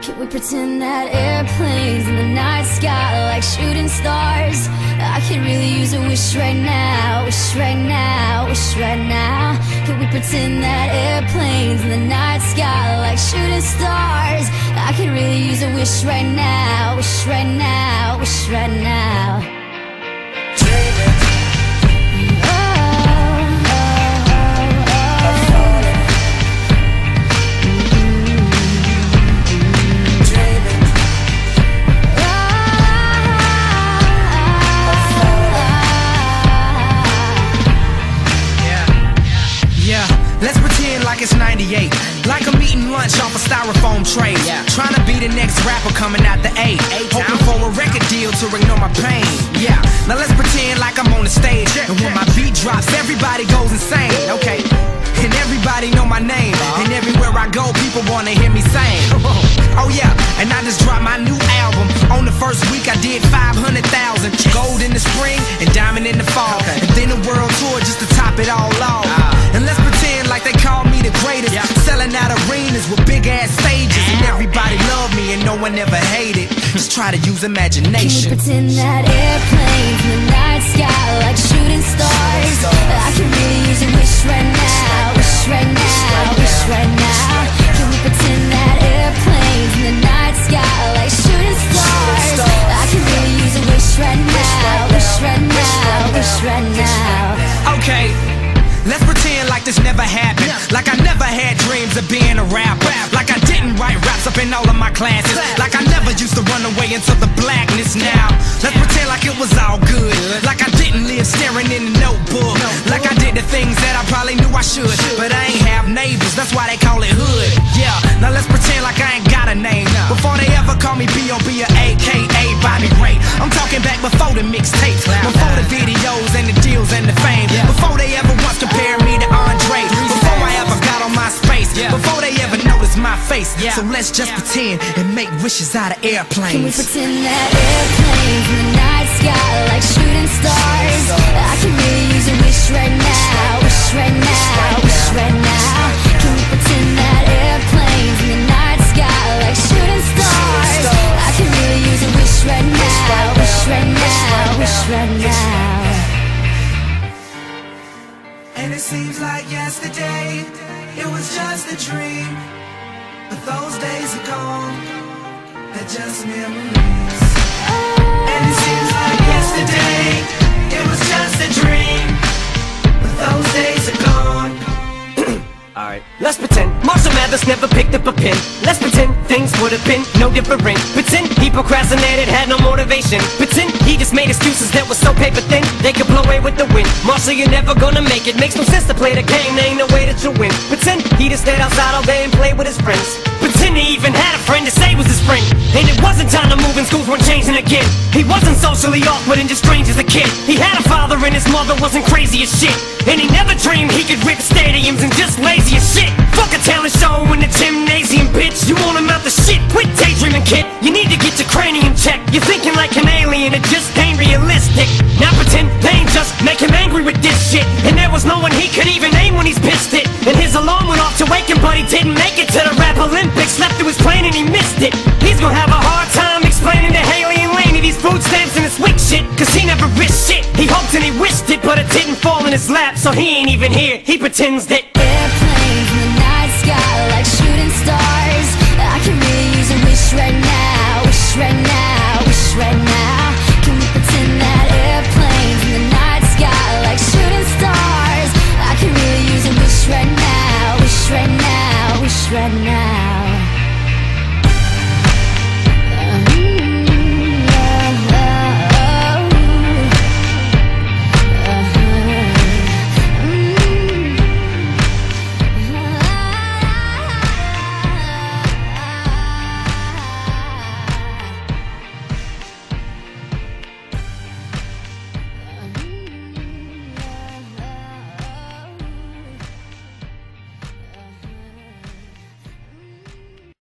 Can we pretend that airplanes in the night sky like shooting stars? I could really use a wish right now, wish right now, wish right now. Can we pretend that airplanes in the night sky like shooting stars? I could really use a wish right now, wish right now, wish right now. Let's pretend like it's 98, like I'm eating lunch off a styrofoam tray, trying to be the next rapper coming out the A, hoping for a record deal to ignore my pain. Yeah, now let's pretend like I'm on the stage, and when my beat drops, everybody goes insane. Okay, and everybody know my name, and everywhere I go, people wanna hear me sing. Oh yeah, and I just dropped my new album. On the first week I did 500,000, gold in the spring and diamond in the fall, and then a world tour just to top it all off. And let's pretend like they call me the greatest, selling out arenas with big ass stages, and everybody love me and no one ever hated. Just try to use imagination. Can we pretend that airplanes in the night sky like shooting stars? I can really use a wish right now, wish right now, wish right now. Can we pretend that airplanes in the night sky like shooting stars? I can really use a wish right now, wish right now, wish right now. Okay, let's pretend like this never happened, like I never had dreams of being a rapper, like I didn't write raps up in all of my classes, like I never used to run away into the blackness. Now let's pretend like it was all good, like I didn't live staring in the notebook, like I did the things that I probably knew I should, but I ain't have neighbors, that's why they call it hood. Yeah, now let's pretend like I ain't got a name, before they ever call me B.o.b or AKA Bobby Ray. I'm talking back before the mixtapes, before the videos and the deals and the fame, before they ever once compared me to Andre, before I ever got on my space, before they ever noticed my face. So let's just pretend and make wishes out of airplanes. Can we pretend that airplanes in the night sky like shooting stars? I can really use a wish right now, wish right now, wish right now. Can we pretend that airplanes in the night sky like shooting stars? I can really use a wish right now, wish right now, wish right now. And it seems like yesterday, it was just a dream, but those days are gone, they're just memories. And it seems like yesterday, it was just a dream, but those days are gone. Alright, let's pretend Marshall Mathers never picked up a pen. Let's pretend things would have been no different. Pretend he procrastinated, had no motivation. Pretend he just made excuses that were so paper thin they could blow away with the wind. Marshall, you're never gonna make it. Makes no sense to play the game, there ain't no way that you'll win. Pretend he just stayed outside all day and played with his friends. Pretend he even had a friend to say was his friend, and it wasn't time to move and schools weren't changing again. He wasn't socially awkward and just strange as a kid. He had a father and his mother wasn't crazy as shit, and he never dreamed he could rip stadiums and just lazy as shit. Fuck a talent show in the gymnasium, bitch. You want him out the shit, quit daydreaming, kid. You need to get your cranium checked. You're thinking like an alien, it just ain't realistic. Now pretend they ain't just make him angry with this shit, and there was no one he could even aim when he's pissed it. And his alarm went off to wake him, but he didn't make it to the rap Olympics. Slept through his plane and he missed it. He's gonna have a hard time explaining to Haley and Laney these food stamps and this weak shit, cause he never risked shit. He hoped and he wished it, but it didn't fall in his lap, so he ain't even here. He pretends that